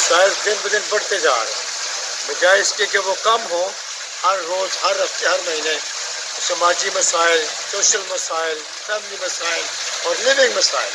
مسائل دن بدن بڑھتے جا رہے ہیں، بجائے اس کے کہ وہ کم ہوں. ہر روز، ہر ہفتے، ہر مہینے سماجی مسائل، سوشل مسائل، فیملی مسائل اور لیونگ مسائل.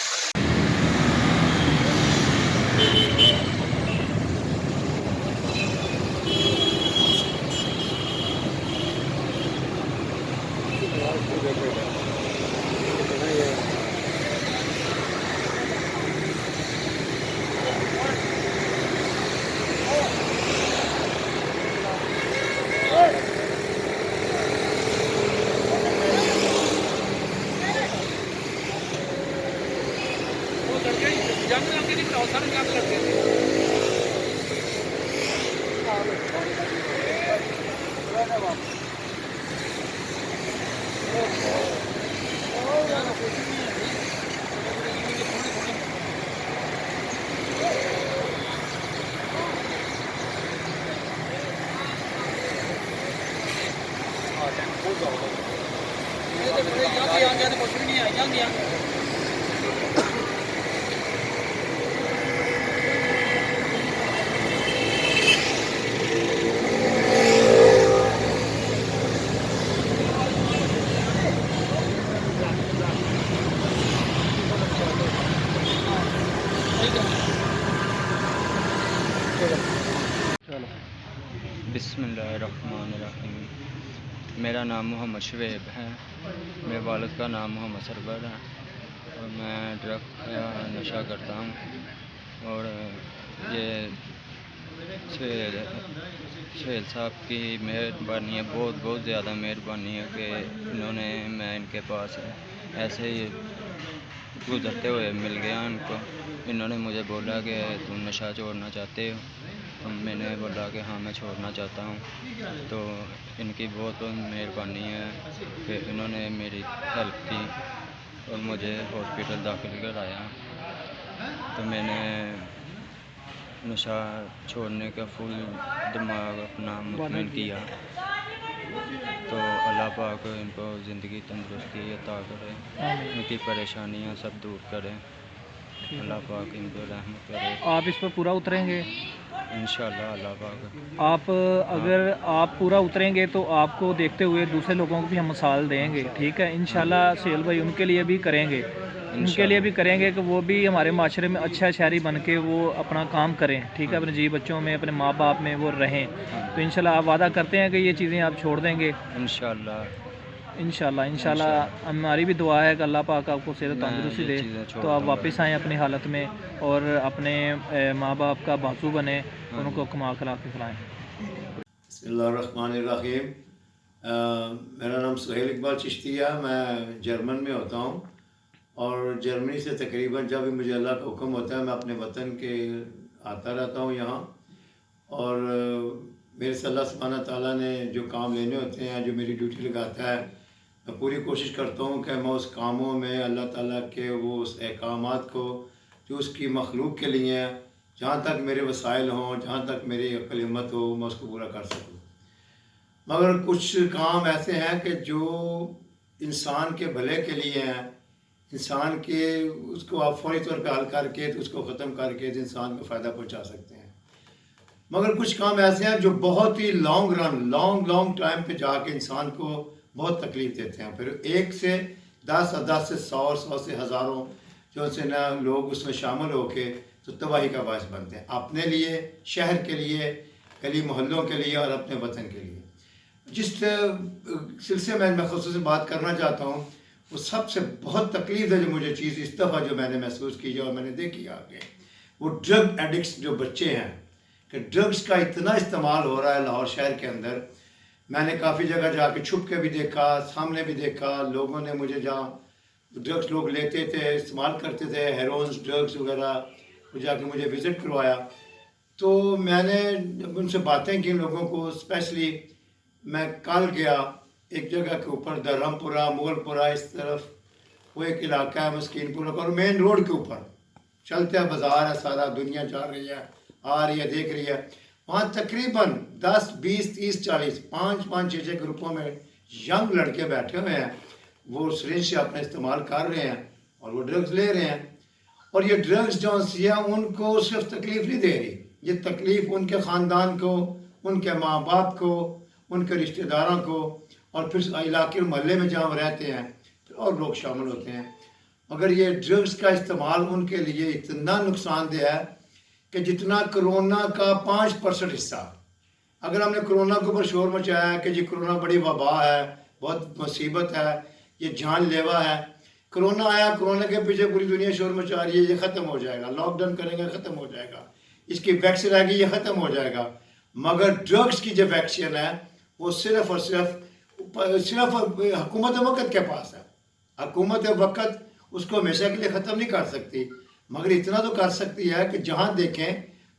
بسم اللہ الرحمن الرحیم. میرا نام محمد شعیب ہے. میرے والد کا نام محمد سرور ہے اور میں ڈرگ کا نشہ کرتا ہوں. اور یہ سہیل صاحب کی مہربانی ہے، بہت زیادہ مہربانی ہے کہ میں ان کے پاس ایسے ہی گزرتے ہوئے مل گیا ان کو. انہوں نے مجھے بولا کہ تم نشہ چھوڑنا چاہتے ہو؟ میں نے بولا کہ ہاں میں چھوڑنا چاہتا ہوں. تو ان کی بہت مہربانی ہے کہ انہوں نے میری ہیلپ کی اور مجھے ہاسپٹل داخل کرایا. تو میں نے نشہ چھوڑنے کا فل دماغ اپنا مطمئن کیا. تو اللہ پاک ان کو زندگی تندرستی عطا کرے، ان کی پریشانیاں سب دور کرے. اللہ پاک ان کو رحمت کرے. آپ اس پر پورا اتریں گے انشاءاللہ اللہ پاک. آپ اگر آپ پورا اتریں گے تو آپ کو دیکھتے ہوئے دوسرے لوگوں کو بھی ہم مثال دیں گے. ٹھیک ہے انشاءاللہ سہیل بھائی ان کے لیے بھی کریں گے، ان کے لیے بھی کریں گے کہ وہ بھی ہمارے معاشرے میں اچھا شہری بن کے وہ اپنا کام کریں. ٹھیک ہے، اپنے جی بچوں میں، اپنے ماں باپ میں وہ رہیں. تو انشاءاللہ آپ وعدہ کرتے ہیں کہ یہ چیزیں آپ چھوڑ دیں گے؟ انشاءاللہ ہماری بھی دعا ہے کہ اللہ پاک آپ کو صحت و تندرستی دے تو آپ واپس آئیں اپنی حالت میں اور اپنے ماں باپ کا بازو بنیں، ان کو کما کھلا کے کھلائیں. بسم اللہ الرحمن الرحیم. میرا نام سہیل اقبال چشتی ہے. میں جرمن میں ہوتا ہوں اور جرمنی سے تقریباً جب بھی مجھے اللہ کا حکم ہوتا ہے میں اپنے وطن کے آتا رہتا ہوں یہاں. اور میرے سے اللہ سبحانہ تعالیٰ نے جو کام لینے ہوتے ہیں، جو میری ڈیوٹی لگاتا ہے، میں پوری کوشش کرتا ہوں کہ میں اس کاموں میں اللہ تعالیٰ کے وہ اس احکامات کو جو اس کی مخلوق کے لیے ہیں، جہاں تک میرے وسائل ہوں، جہاں تک میری عقل ہمت ہو، میں اس کو پورا کر سکوں. مگر کچھ کام ایسے ہیں کہ جو انسان کے بھلے کے لیے ہیں، انسان کے اس کو آپ فوری طور پہ حل کر کے اس کو ختم کر کے انسان کو فائدہ پہنچا سکتے ہیں. مگر کچھ کام ایسے ہیں جو بہت ہی لانگ ٹائم پہ جا کے انسان کو بہت تکلیف دیتے ہیں. پھر 1 سے 10 اور 10 سے 100 سے ہزاروں جو سے نہ لوگ اس میں شامل ہو کے تو تباہی کا باعث بنتے ہیں، اپنے لیے، شہر کے لیے، گلی محلوں کے لیے اور اپنے وطن کے لیے. جس سلسلے میں خصوصاً بات کرنا چاہتا ہوں، وہ سب سے بہت تکلیف ہے جو مجھے چیز اس دفعہ جو میں نے محسوس کی اور میں نے دیکھی آگے، وہ ڈرگ ایڈکٹس جو بچے ہیں کہ ڈرگس کا اتنا استعمال ہو رہا ہے لاہور شہر کے اندر. میں نے کافی جگہ جا کے چھپ کے بھی دیکھا، سامنے بھی دیکھا. لوگوں نے مجھے جہاں ڈرگس لوگ لیتے تھے، استعمال کرتے تھے، ہیروئنس ڈرگس وغیرہ، وہ جا کے مجھے وزٹ کروایا. تو میں نے ان سے باتیں کی لوگوں کو. اسپیشلی میں کل گیا ایک جگہ کے اوپر درہم پورہ، مغل پورہ، اس طرف وہ ایک علاقہ ہے مسکین پورہ کا، اور مین روڈ کے اوپر چلتے ہیں، بازار ہے، سارا دنیا چل رہی ہے، آ رہی ہے، دیکھ رہی ہے. وہاں تقریباً 10 20 30 40 5 6 گروپوں میں ینگ لڑکے بیٹھے ہوئے ہیں. وہ سرنج سے اپنا استعمال کر رہے ہیں اور وہ ڈرگز لے رہے ہیں. اور یہ ڈرگز جو ہیں ان کو صرف تکلیف نہیں دے رہی، یہ تکلیف ان کے خاندان کو، ان کے ماں باپ کو، ان کے رشتہ داروں کو، اور پھر علاقے اور محلے میں جہاں رہتے ہیں پھر اور لوگ شامل ہوتے ہیں. اگر یہ ڈرگس کا استعمال ان کے لیے اتنا نقصان دہ ہے کہ جتنا کرونا کا 5% حصہ. اگر ہم نے کرونا کے اوپر شور مچایا کہ جی کرونا بڑی وبا ہے، بہت مصیبت ہے، یہ جان لیوا ہے، کرونا آیا، کرونا کے پیچھے پوری دنیا شور مچا رہی ہے، یہ ختم ہو جائے گا، لاک ڈاؤن کریں گے ختم ہو جائے گا، اس کی ویکسین آئے گی یہ ختم ہو جائے گا. مگر ڈرگس کی جو ویکسین ہے وہ صرف اور صرف حکومت وقت کے پاس ہے. حکومت وقت اس کو ہمیشہ کے لیے ختم نہیں کر سکتی، مگر اتنا تو کر سکتی ہے کہ جہاں دیکھیں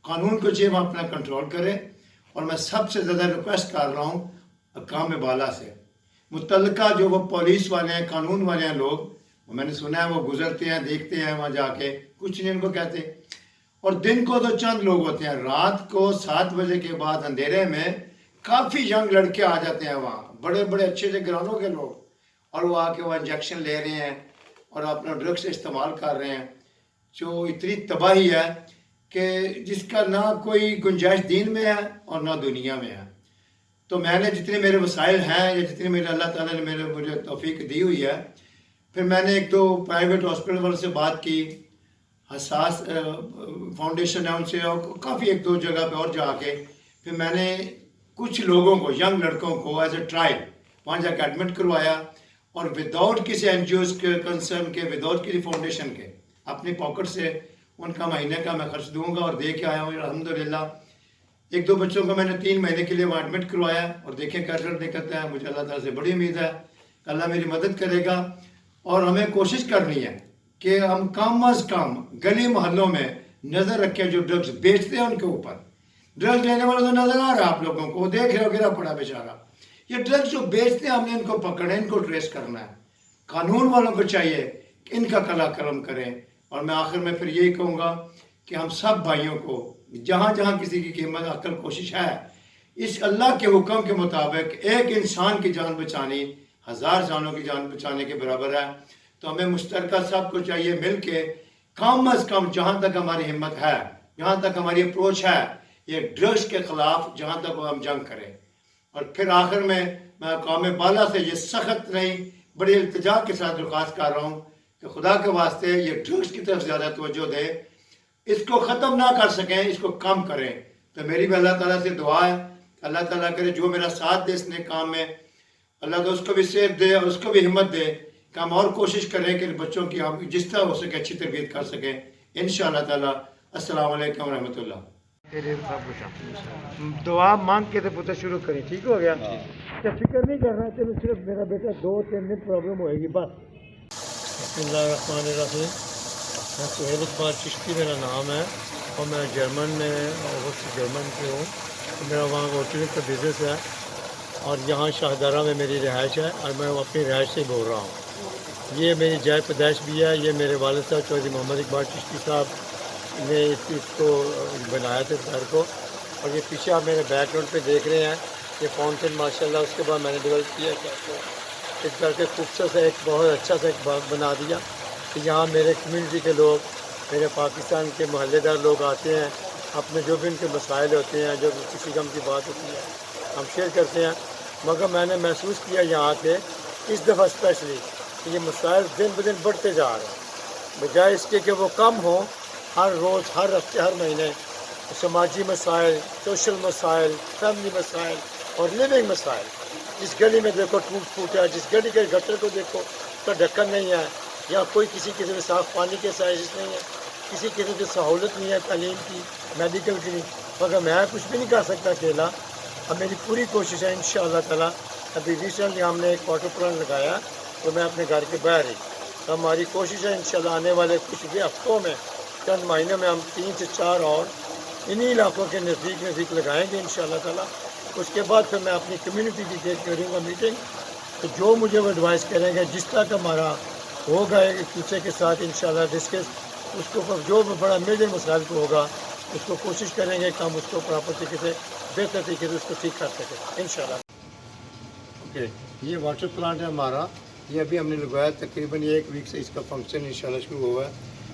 قانون کو چاہیے وہاں اپنا کنٹرول کرے. اور میں سب سے زیادہ ریکویسٹ کر رہا ہوں حکام بالا سے، متعلقہ جو وہ پولیس والے ہیں، قانون والے ہیں لوگ، میں نے سنا ہے وہ گزرتے ہیں، دیکھتے ہیں وہاں جا کے، کچھ نہیں ان کو کہتے. اور دن کو تو چند لوگ ہوتے ہیں، رات کو 7 بجے کے بعد اندھیرے میں کافی ینگ لڑکے آ جاتے ہیں وہاں، بڑے بڑے اچھے سے گھرانوں کے لوگ، اور وہ آ کے وہ انجیکشن لے رہے ہیں اور اپنا ڈرگس استعمال کر رہے ہیں، جو اتنی تباہی ہے کہ جس کا نہ کوئی گنجائش دین میں ہے اور نہ دنیا میں ہے. تو میں نے جتنے میرے وسائل ہیں یا جتنے میرے اللہ تعالیٰ نے مجھے توفیق دی ہوئی ہے، پھر میں نے 1-2 پرائیویٹ ہاسپٹل والوں سے بات کی، حساس فاؤنڈیشن ہے ان سے، اور کافی 1-2 جگہ پہ اور جا کے پھر میں نے کچھ لوگوں کو، ینگ لڑکوں کو ایز اے ٹرائل وہاں جا کے ایڈمٹ کروایا، اور وداؤٹ کسی این جی اوز کے کنسرن کے، وداؤٹ کسی فاؤنڈیشن کے، اپنی پاکٹ سے ان کا مہینے کا میں خرچ دوں گا اور دے کے آیا ہوں الحمدللہ. 1-2 بچوں کو میں نے 3 مہینے کے لیے وہاں ایڈمٹ کروایا، اور دیکھیں کیا رزلٹ نکلتا ہے. مجھے اللہ تعالیٰ سے بڑی امید ہے کہ اللہ میری مدد کرے گا. اور ہمیں کوشش کرنی ہے کہ ہم کم از کم گلی محلوں میں نظر رکھیں، جو ڈرگز بیچتے ہیں ان کے اوپر. ڈرگز لینے والا تو نظر آ رہا ہے آپ لوگوں کو، وہ دیکھ رہے ہو گرا پڑا بیچارہ. یہ ڈرگز جو بیچتے ہیں ہم نے ان کو پکڑنا ہے، ان کو ٹریس کرنا ہے. قانون والوں کو چاہیے کہ ان کا کلا کرم کریں. اور میں آخر میں پھر یہی کہوں گا کہ ہم سب بھائیوں کو جہاں جہاں کسی کی قیمت عقل کوشش ہے، اس اللہ کے حکم کے مطابق ایک انسان کی جان بچانی 1000 جانوں کی جان بچانے کے برابر ہے. تو ہمیں مشترکہ سب کو چاہیے مل کے کم از کم جہاں تک ہماری ہمت ہے، جہاں تک ہماری اپروچ ہے، یہ ڈرگس کے خلاف جہاں تک ہم جنگ کریں. اور پھر آخر میں قوم بالا سے یہ سخت نہیں، بڑی التجا کے ساتھ درخواست کر رہا ہوں کہ خدا کے واسطے یہ ڈرگس کی طرف زیادہ توجہ دے، اس کو ختم نہ کر سکیں، اس کو کم کریں. تو میری بھی اللہ تعالیٰ سے دعا ہے، اللہ تعالیٰ کرے جو میرا ساتھ دے اس نے کام میں، اللہ تعالیٰ اس کو بھی صحت دے اور اس کو بھی ہمت دے کہ ہم اور کوشش کریں کہ بچوں کی ہم جس طرح ہو سکے اچھی تربیت کر سکیں انشاءاللہ تعالیٰ. السلام علیکم ورحمۃ اللہ. دعا مانگ کے تو پتہ شروع کریں، ٹھیک ہو گیا؟ فکر نہیں کرنا، چلو صرف میرا بیٹا 2-3 دن پرابلم ہوئے گی بس. بسم اللہ الرحمن الرحیم. میں سہیل اقبال چشتی میرا نام ہے، اور میں جرمن میں جرمن سے ہوں. میرا وہاں ہوٹل کا بزنس ہے، اور یہاں شاہدرہ میں میری رہائش ہے، اور میں اپنی رہائش سے بول رہا ہوں. یہ میری جائے پیدائش بھی ہے. یہ میرے والد صاحب چودھری محمد اقبال چشتی صاحب نے اس کو بنایا تھا گھر کو. اور یہ پیچھے آپ میرے بیک گراؤنڈ پہ دیکھ رہے ہیں، یہ فاؤنٹین ماشاءاللہ. اس کے بعد میں نے ڈیولپ کیا اس گھر کے خوبصورت سے ایک بہت اچھا سا ایک باغ بنا دیا کہ یہاں میرے کمیونٹی کے لوگ، میرے پاکستان کے محلے دار لوگ آتے ہیں، اپنے جو بھی ان کے مسائل ہوتے ہیں، جو بھی کسی غم کی بات ہوتی ہے ہم شیئر کرتے ہیں. مگر میں نے محسوس کیا یہاں کے اس دفعہ اسپیشلی کہ یہ مسائل دن بدن بڑھتے جا رہے ہیں، بجائے اس کے کہ وہ کم ہوں. ہر روز، ہر ہفتے، ہر مہینے سماجی مسائل، سوشل مسائل، فیملی مسائل اور لیونگ مسائل. جس گلی میں دیکھو ٹوٹ پھوٹ ہے، جس گلی کے گٹر کو دیکھو اس کا ڈھکن نہیں ہے، یا کوئی کسی قسم صاف پانی کے سائزز نہیں ہے، کسی قسم کی سہولت نہیں ہے تعلیم کی، میڈیکل کی نہیں. مگر میں کچھ بھی نہیں کر سکتا اکیلا. اب میری پوری کوشش ہے انشاءاللہ تعالیٰ. ابھی ریسنٹلی ہم نے ایک واٹر پلانٹ لگایا تو میں اپنے گھر کے باہر ہی. تو ہماری کوشش ہے انشاءاللہ آنے والے کچھ بھی ہفتوں میں، چند مہینوں میں ہم 3 سے 4 اور انہی علاقوں کے نزدیک لگائیں گے انشاءاللہ تعالیٰ. اس کے بعد پھر میں اپنی کمیونٹی کی کروں گا میٹنگ. تو جو مجھے وہ ایڈوائز کریں گے، جس طرح کا ہمارا ہوگا ایک دوسرے کے ساتھ انشاءاللہ ڈسکس، اس کے اوپر جو بڑا میجر مسائل کو ہوگا اس کو کوشش کریں گے کہ ہم اس کو پراپر طریقے سے، بہتر طریقے سے اس کو ٹھیک کر سکیں انشاءاللہ. اوکے، یہ واٹر پلانٹ ہے ہمارا. یہ ابھی ہم نے لگوایا، تقریباً 1 ویک سے اس کا فنکشن انشاءاللہ شروع ہوا ہے.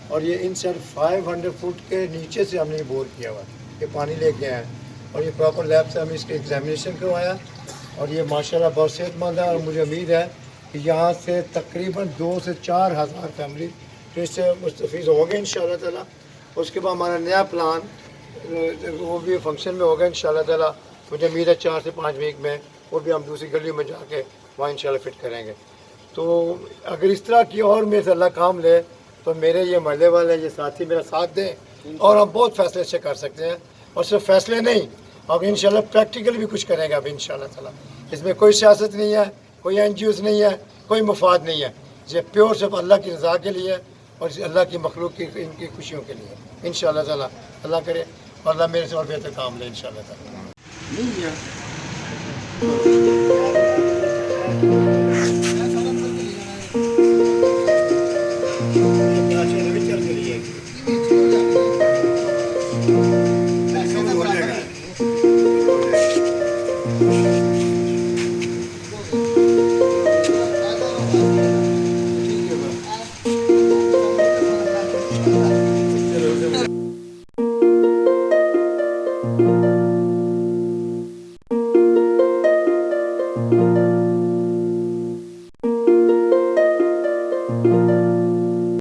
اور یہ ان سائڈ 500 فٹ کے نیچے سے ہم نے یہ بور کیا ہوا ہے. یہ پانی لے کے آئے اور یہ پراپر لیب سے ہم اس کے ایگزامینیشن کروایا اور یہ ماشاءاللہ بہت صحت مند ہے اور مجھے امید ہے کہ یہاں سے تقریباً 2 سے 4 ہزار فیملی تو اس سے مستفید ہوں گے انشاءاللہ تعالیٰ. اس کے بعد ہمارا نیا پلان وہ بھی فنکشن میں ہوگا انشاءاللہ تعالیٰ. مجھے امید ہے 4 سے 5 ویک میں وہ بھی ہم دوسری گلی میں جا کے وہاں انشاءاللہ فٹ کریں گے. تو اگر اس طرح کی اور میرے سے اللہ کام لے تو میرے یہ محلے والے یہ ساتھی میرا ساتھ دیں اور ہم بہت فیصلے اچھے کر سکتے ہیں. اور صرف فیصلے نہیں اب انشاءاللہ پریکٹیکل بھی کچھ کریں گے اب انشاءاللہ تعالیٰ. اس میں کوئی سیاست نہیں ہے, کوئی این جی اوز نہیں ہے, کوئی مفاد نہیں ہے. یہ پیور صرف اللہ کی رضا کے لیے اور اللہ کی مخلوق کی ان کی خوشیوں کے لیے انشاءاللہ تعالیٰ. اللہ کرے اور اللہ میرے سے اور بہتر کام لے انشاءاللہ تعالیٰ.